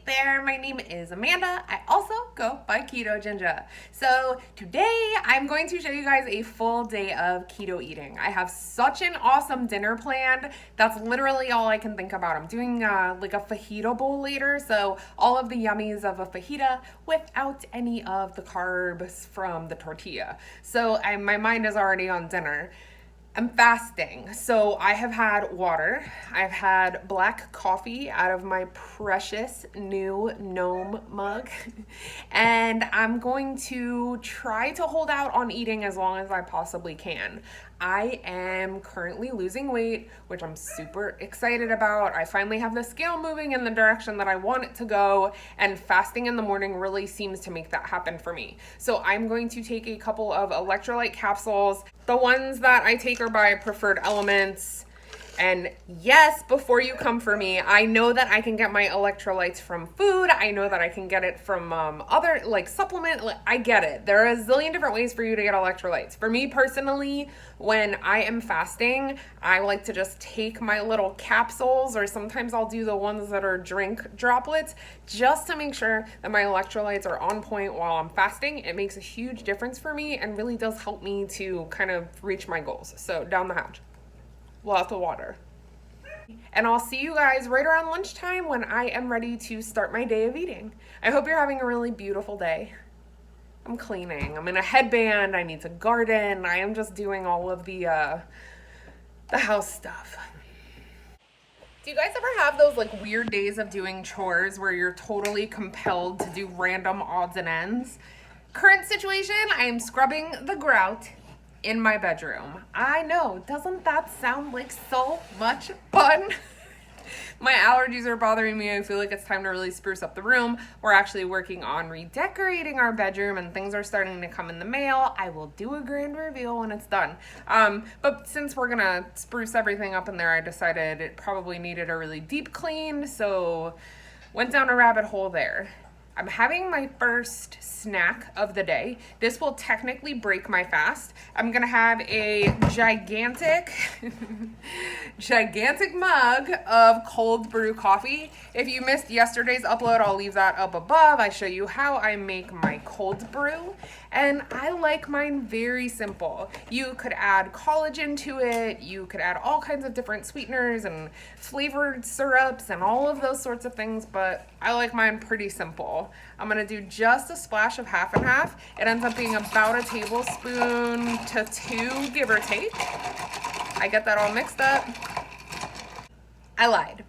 there, my name is Amanda. I also go by Ketoginja. So today I'm going to show you guys a full day of keto eating. I have such an awesome dinner planned. That's literally all I can think about. I'm doing like a fajita bowl later, so all of the yummies of a fajita without any of the carbs from the tortilla. So my mind is already on dinner. I'm fasting, so I have had water. I've had black coffee out of my precious new gnome mug, and I'm going to try to hold out on eating as long as I possibly can. I am currently losing weight, which I'm super excited about. I finally have the scale moving in the direction that I want it to go, and fasting in the morning really seems to make that happen for me. So I'm going to take a couple of electrolyte capsules. The ones that I take are by Preferred Elements. And yes, before you come for me, I know that I can get my electrolytes from food. I know that I can get it from other like supplement. I get it. There are a zillion different ways for you to get electrolytes. For me personally, when I am fasting, I like to just take my little capsules, or sometimes I'll do the ones that are drink droplets, just to make sure that my electrolytes are on point while I'm fasting. It makes a huge difference for me and really does help me to kind of reach my goals. So down the hatch. Lots of water. And I'll see you guys right around lunchtime when I am ready to start my day of eating. I hope you're having a really beautiful day. I'm cleaning. I'm in a headband. I need to garden. I am just doing all of the house stuff. Do you guys ever have those like weird days of doing chores where you're totally compelled to do random odds and ends? Current situation, I am scrubbing the grout in my bedroom. I know, doesn't that sound like so much fun? My allergies are bothering me. I feel like it's time to really spruce up the room. We're actually working on redecorating our bedroom and things are starting to come in the mail. I will do a grand reveal when it's done. But since we're gonna spruce everything up in there, I decided it probably needed a really deep clean, so went down a rabbit hole there. I'm having my first snack of the day. This will technically break my fast. I'm gonna have a gigantic mug of cold brew coffee. If you missed yesterday's upload, I'll leave that up above. I show you how I make my cold brew, and I like mine very simple. You could add collagen to it. You could add all kinds of different sweeteners and flavored syrups and all of those sorts of things, but I like mine pretty simple. I'm gonna do just a splash of half and half. It ends up being about a tablespoon to 2, give or take. I get that all mixed up. I lied.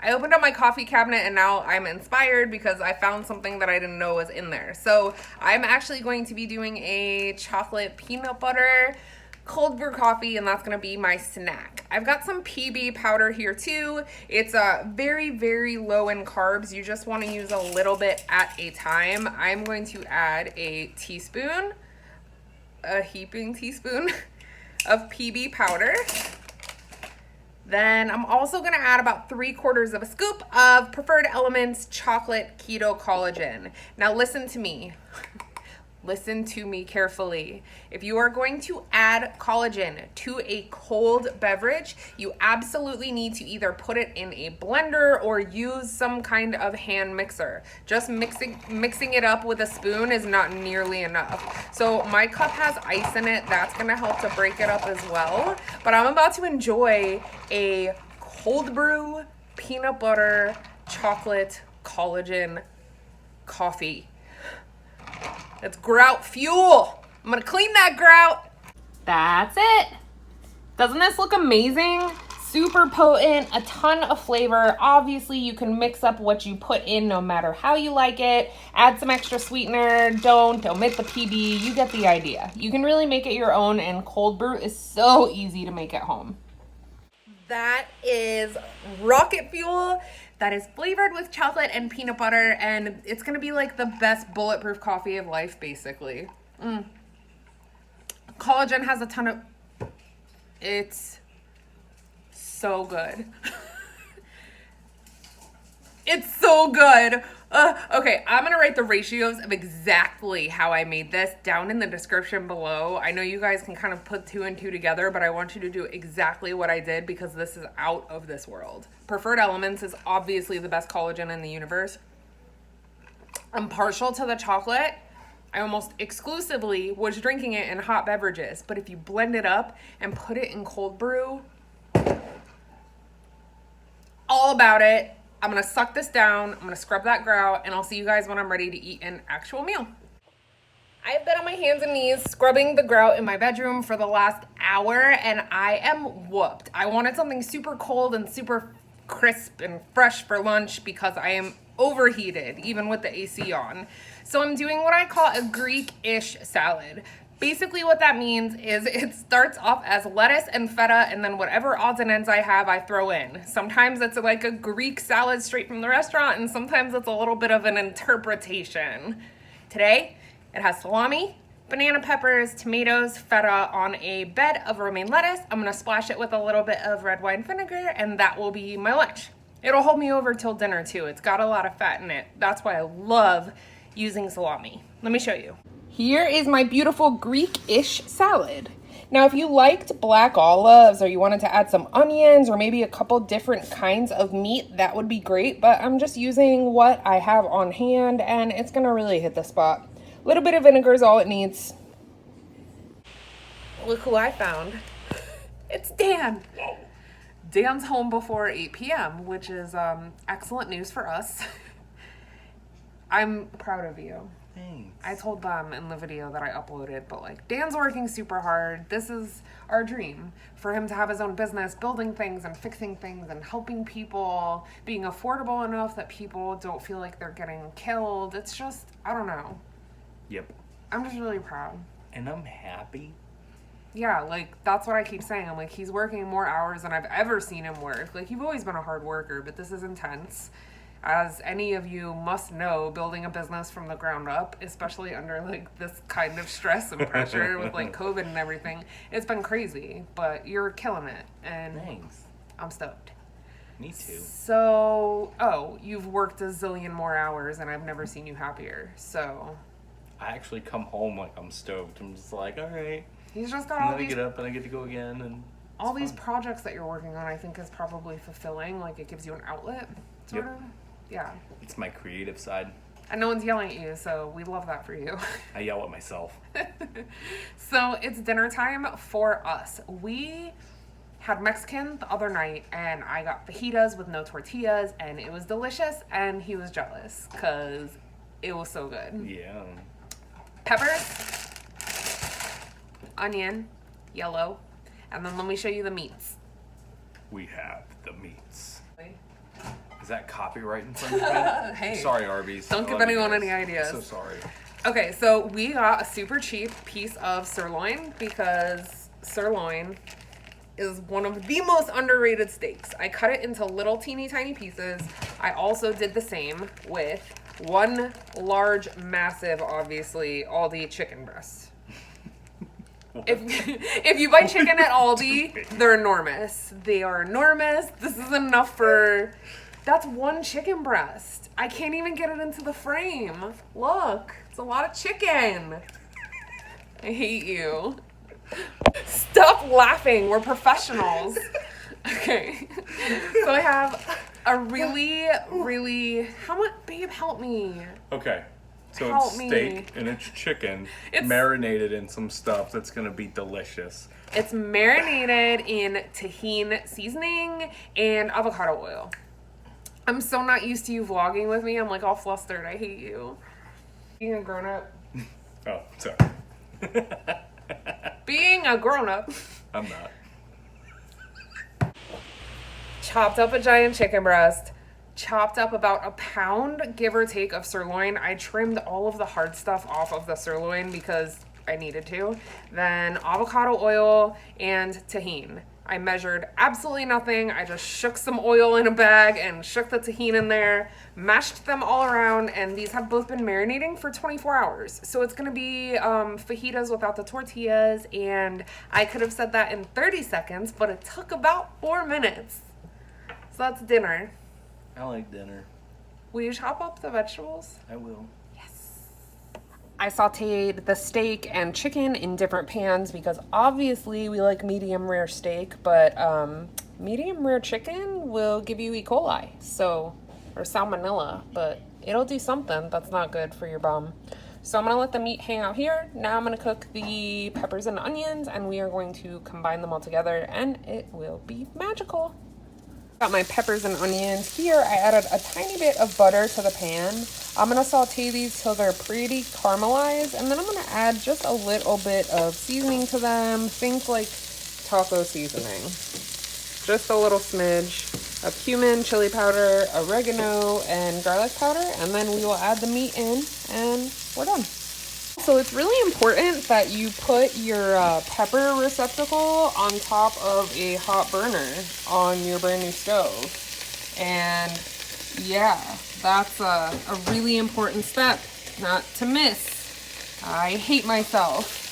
I opened up my coffee cabinet and now I'm inspired because I found something that I didn't know was in there. So I'm actually going to be doing a chocolate peanut butter cold brew coffee, and that's gonna be my snack. I've got some PB powder here too. It's very, very low in carbs. You just wanna use a little bit at a time. I'm going to add a heaping teaspoon of PB powder. Then I'm also gonna add about 3/4 of a scoop of Preferred Elements chocolate keto collagen. Now listen to me. Listen to me carefully. If you are going to add collagen to a cold beverage, you absolutely need to either put it in a blender or use some kind of hand mixer. Just mixing it up with a spoon is not nearly enough. So my cup has ice in it. That's gonna help to break it up as well. But I'm about to enjoy a cold brew peanut butter chocolate collagen coffee. It's grout fuel. I'm gonna clean that grout. That's it. Doesn't this look amazing? Super potent, a ton of flavor. Obviously, you can mix up what you put in no matter how you like it. Add some extra sweetener. Don't omit the PB. You get the idea. You can really make it your own, and cold brew is so easy to make at home. That is rocket fuel. That is flavored with chocolate and peanut butter, and it's gonna be like the best bulletproof coffee of life, basically. Collagen has a ton of, it's so good. It's so good. Okay, I'm gonna write the ratios of exactly how I made this down in the description below. I know you guys can kind of put 2 and 2 together, but I want you to do exactly what I did because this is out of this world. Preferred Elements is obviously the best collagen in the universe. I'm partial to the chocolate. I almost exclusively was drinking it in hot beverages, but if you blend it up and put it in cold brew, all about it. I'm gonna suck this down, I'm gonna scrub that grout, and I'll see you guys when I'm ready to eat an actual meal. I've been on my hands and knees scrubbing the grout in my bedroom for the last hour, and I am whooped. I wanted something super cold and super crisp and fresh for lunch because I am overheated, even with the AC on. So I'm doing what I call a Greek-ish salad. Basically what that means is it starts off as lettuce and feta, and then whatever odds and ends I have, I throw in. Sometimes it's like a Greek salad straight from the restaurant, and sometimes it's a little bit of an interpretation. Today, it has salami, banana peppers, tomatoes, feta on a bed of romaine lettuce. I'm gonna splash it with a little bit of red wine vinegar, and that will be my lunch. It'll hold me over till dinner too. It's got a lot of fat in it. That's why I love using salami. Let me show you. Here is my beautiful Greek-ish salad. Now, if you liked black olives or you wanted to add some onions or maybe a couple different kinds of meat, that would be great, but I'm just using what I have on hand and it's gonna really hit the spot. A little bit of vinegar is all it needs. Look who I found. It's Dan. Dan's home before 8 p.m., which is excellent news for us. I'm proud of you. Thanks. I told them in the video that I uploaded, but like, Dan's working super hard. This is our dream for him to have his own business, building things and fixing things and helping people, being affordable enough that people don't feel like they're getting killed. It's just, I don't know. Yep. I'm just really proud. And I'm happy. Yeah, like, that's what I keep saying. I'm like, he's working more hours than I've ever seen him work. Like, you've always been a hard worker, but this is intense. As any of you must know, building a business from the ground up, especially under like this kind of stress and pressure with like COVID and everything, it's been crazy, but you're killing it. And Thanks. I'm stoked. Me too. So, you've worked a zillion more hours and I've never seen you happier. So I actually come home like I'm stoked. I'm just like, all right. he's just got And all then I these get up and I get to go again, and all these projects that you're working on. I think is probably fulfilling. Like, it gives you an outlet, sort of. Yeah. it's my creative side. And no one's yelling at you, so we love that for you. I yell at myself. So it's dinner time for us. We had Mexican the other night, and I got fajitas with no tortillas, and it was delicious, and he was jealous because it was so good. Yeah. Peppers, onion, yellow, and then let me show you the meats. We have the meats. Is that copyright infringement? Hey. Sorry, Arby's. Don't I give love you anyone guys. any ideas. So sorry. Okay, so we got a super cheap piece of sirloin because sirloin is one of the most underrated steaks. I cut it into little teeny tiny pieces. I also did the same with one large, massive, obviously, Aldi chicken breast. If you buy chicken at Aldi, they're enormous. They are enormous. This is enough for... That's one chicken breast. I can't even get it into the frame. Look, it's a lot of chicken. I hate you. Stop laughing. We're professionals. Okay. So I have a really... How much? Babe, help me. Okay. So Help it's me. steak and it's chicken marinated in some stuff that's going to be delicious. It's marinated in tahini seasoning and avocado oil. I'm so not used to you vlogging with me. I'm like all flustered. I hate you. Being a grown-up. Oh, sorry. Being a grown-up. I'm not. Chopped up a giant chicken breast. Chopped up about a pound, give or take, of sirloin. I trimmed all of the hard stuff off of the sirloin because I needed to. Then avocado oil and tahini. I measured absolutely nothing. I just shook some oil in a bag and shook the tahini in there, mashed them all around, and these have both been marinating for 24 hours. So it's gonna be fajitas without the tortillas, and I could have said that in 30 seconds, but it took about 4 minutes. So that's dinner. I like dinner. Will you chop up the vegetables? I will. I sauteed the steak and chicken in different pans because obviously we like medium rare steak, but medium rare chicken will give you E. coli, or salmonella, but it'll do something that's not good for your bum. So I'm gonna let the meat hang out here. Now I'm gonna cook the peppers and onions, and we are going to combine them all together, and it will be magical. Got my peppers and onions here. I added a tiny bit of butter to the pan. I'm gonna saute these till they're pretty caramelized, and then I'm gonna add just a little bit of seasoning to them. Think like taco seasoning. Just a little smidge of cumin, chili powder, oregano, and garlic powder, and then we will add the meat in, and we're done. So it's really important that you put your pepper receptacle on top of a hot burner on your brand new stove. And yeah, that's a really important step not to miss. I hate myself.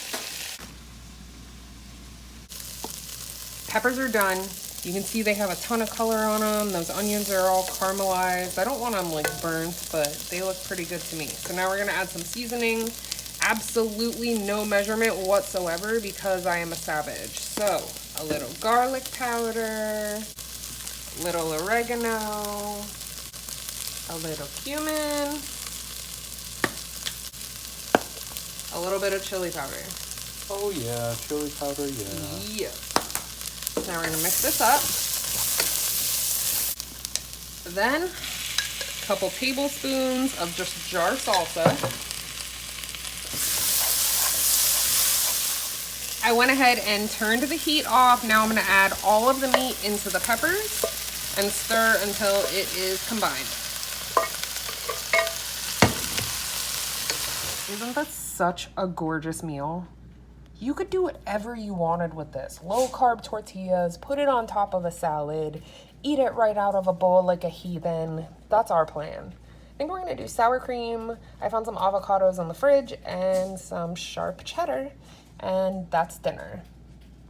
Peppers are done. You can see they have a ton of color on them. Those onions are all caramelized. I don't want them like burnt, but they look pretty good to me. So now we're gonna add some seasoning. Absolutely no measurement whatsoever because I am a savage. So a little garlic powder, little oregano, a little cumin, a little bit of chili powder. Oh yeah, chili powder, yeah. Yep. Now we're gonna mix this up. Then a couple tablespoons of just jar salsa. I went ahead and turned the heat off. Now I'm gonna add all of the meat into the peppers and stir until it is combined. Isn't that such a gorgeous meal? You could do whatever you wanted with this. Low carb tortillas, put it on top of a salad, eat it right out of a bowl like a heathen. That's our plan. I think we're gonna do sour cream. I found some avocados in the fridge and some sharp cheddar. And that's dinner.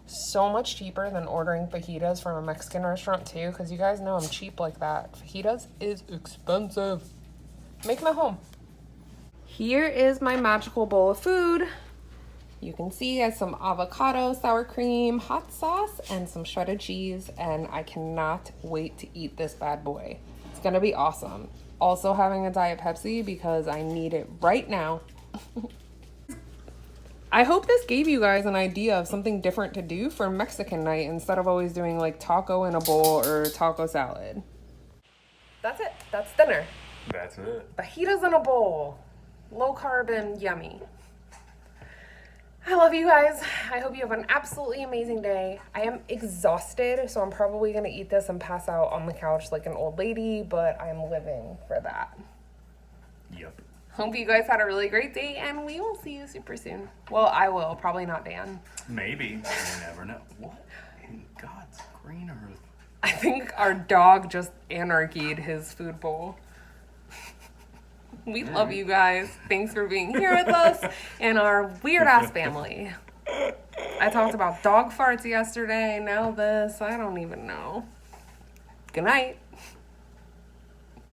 So much cheaper than ordering fajitas from a Mexican restaurant too, because you guys know I'm cheap like that. Fajitas is expensive. Make them at home. Here is my magical bowl of food. You can see I have some avocado, sour cream, hot sauce, and some shredded cheese, and I cannot wait to eat this bad boy. It's gonna be awesome. Also having a Diet Pepsi because I need it right now. I hope this gave you guys an idea of something different to do for Mexican night instead of always doing like taco in a bowl or taco salad. That's it. That's dinner. That's it. Fajitas in a bowl. Low carb and yummy. I love you guys. I hope you have an absolutely amazing day. I am exhausted, so I'm probably gonna eat this and pass out on the couch like an old lady, but I'm living for that. Yep. Hope you guys had a really great day, and we will see you super soon. Well, I will. Probably not Dan. Maybe. You never know. What in God's green earth? I think our dog just anarchied his food bowl. We love you guys. Thanks for being here with us and our weird-ass family. I talked about dog farts yesterday. Now this. I don't even know. Good night.